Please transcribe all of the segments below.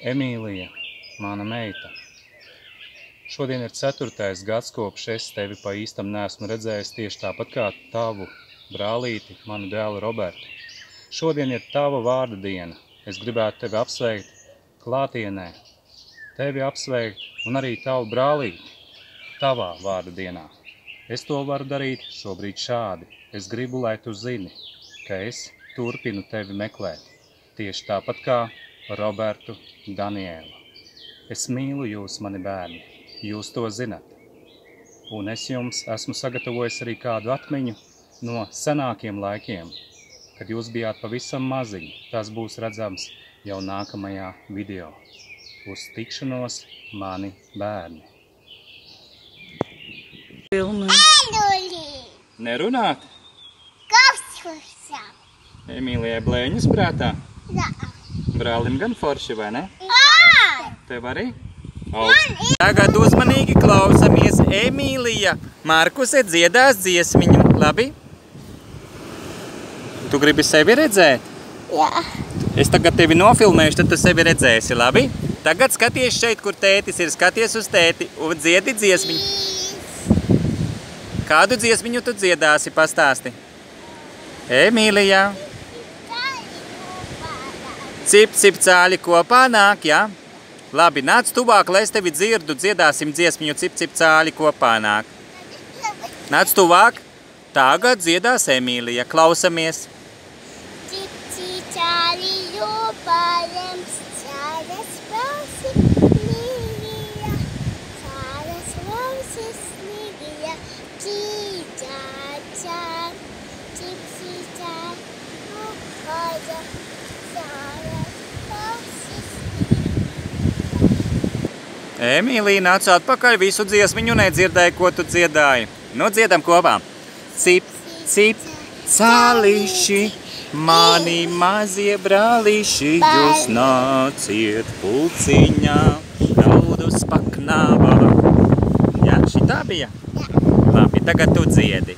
Emīlija, mana meita. Šodien ir 4. gads, kopš es tevi pa īstam neesmu redzējis tieši tāpat kā tavu brālīti, manu dēlu Robertu. Šodien ir tava vārda diena. Es gribētu tevi apsveikt klātienē, tevi apsveikt un arī tavu brālīti tavā vārda dienā. Es to varu darīt šobrīd šādi. Es gribu, lai tu zini, ka es turpinu tevi meklēt. Tieši tāpat kā Robertu Danielu. Es mīlu jūs, mani bērni. Jūs to zinat. Un es jums esmu sagatavojis arī kādu atmiņu no senākiem laikiem, kad jūs bijāt pavisam maziņi. Tas būs redzams jau nākamajā video. Uz tikšanos, mani bērni. Nerunāt? Emīlijai blēņas prātā? Jā. Brālim gan forši, vai ne? Tev arī? Tagad uzmanīgi klausamies. Emīlija Markuse dziedās dziesmiņu. Labi? Tu gribi sevi redzēt? Jā. Es tagad tevi nofilmēšu, tad tu sevi redzēsi, labi? Tagad skaties šeit, kur tētis ir. Skaties uz tēti un dziedi dziesmiņu. Kādu dziesmiņu tu dziedāsi? Pastāsti. Emīlijā. Cip, cip, cāļi kopā nāk, jā? Labi, nāc tuvāk, lai es tevi dzirdu, dziedāsim dziesmiņu Cip, cip, cāļi kopā nāk. Nāc tuvāk. Tagad dziedās Emīlija. Klausamies. Cip, cip, cāļi kopā lems, cāļas valsi līgija, cāļas valsis līgija, cīcā, cā, cip, cip, cā, kopāja, cāļas valsis. Emīlija nāca atpakaļ, visu dziesmiņu nedzirdēja, ko tu dziedāji. Nu, dziedam kopā. Cip, cip, cāliši, mani mazie brāliši, jūs nāciet pulciņā, naudus paknāvā. Jā, šitā bija? Jā. Labi, tagad tu dziedi.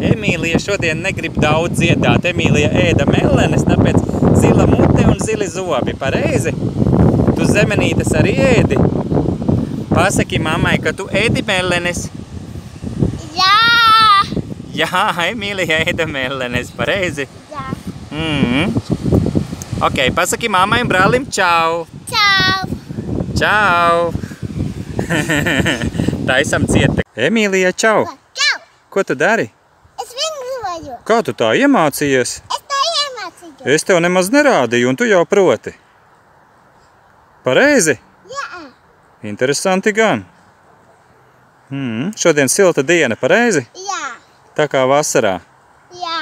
Emīlija šodien negrib daudz dziedāt. Emīlija ēda mellenes, tāpēc zila mute un zili zobi. Pareizi? Tu zemenītes arī ēdi? Pasaki mammai, ka tu ēdi mellenes. Jā. Jā, Emīlija ēda mellenes. Pareizi? Jā. Ok, pasaki mammai un brālim čau. Čau. Čau. Taisam cieta. Emīlija, čau. Čau. Ko tu dari? Es vingroju. Kā tu tā iemācījies? Es tā iemācīju. Es tev nemaz nerādīju, un tu jau proti. Pareizi? Jā. Interesanti gan. Šodien silta diena, pareizi? Jā. Tā kā vasarā. Jā.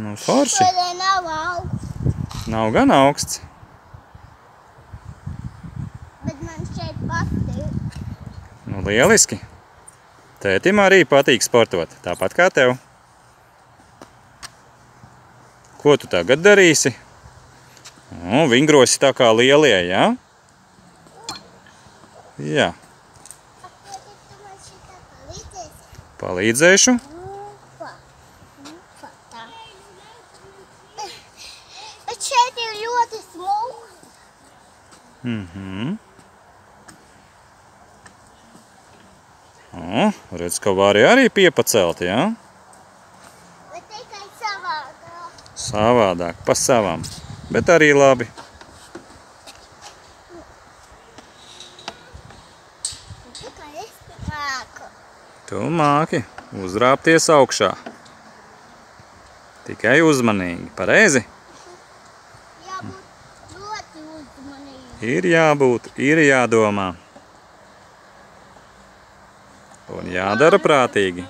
Nu, forši. Šodien nav augsts, Nav gan augsts. bet man šeit patīk. Nu, lieliski. Tētim arī patīk sportot, tāpat kā tev. Ko tu tagad darīsi? Vingrosi tā kā lielie, jā? Jā. Tu man šitā palīdzēsi? Palīdzēšu. Tā. Bet šeit ir ļoti smūgs. Redz, ka vari arī piepacelt, jā? Bet tikai savādāk. Savādāk, pa savam. Bet arī labi. Tikai es māku. Tu māki uzrāpties augšā. Tikai uzmanīgi, pareizi? Jābūt ļoti uzmanīgi. Ir jābūt, ir jādomā. Un jādara prātīgi.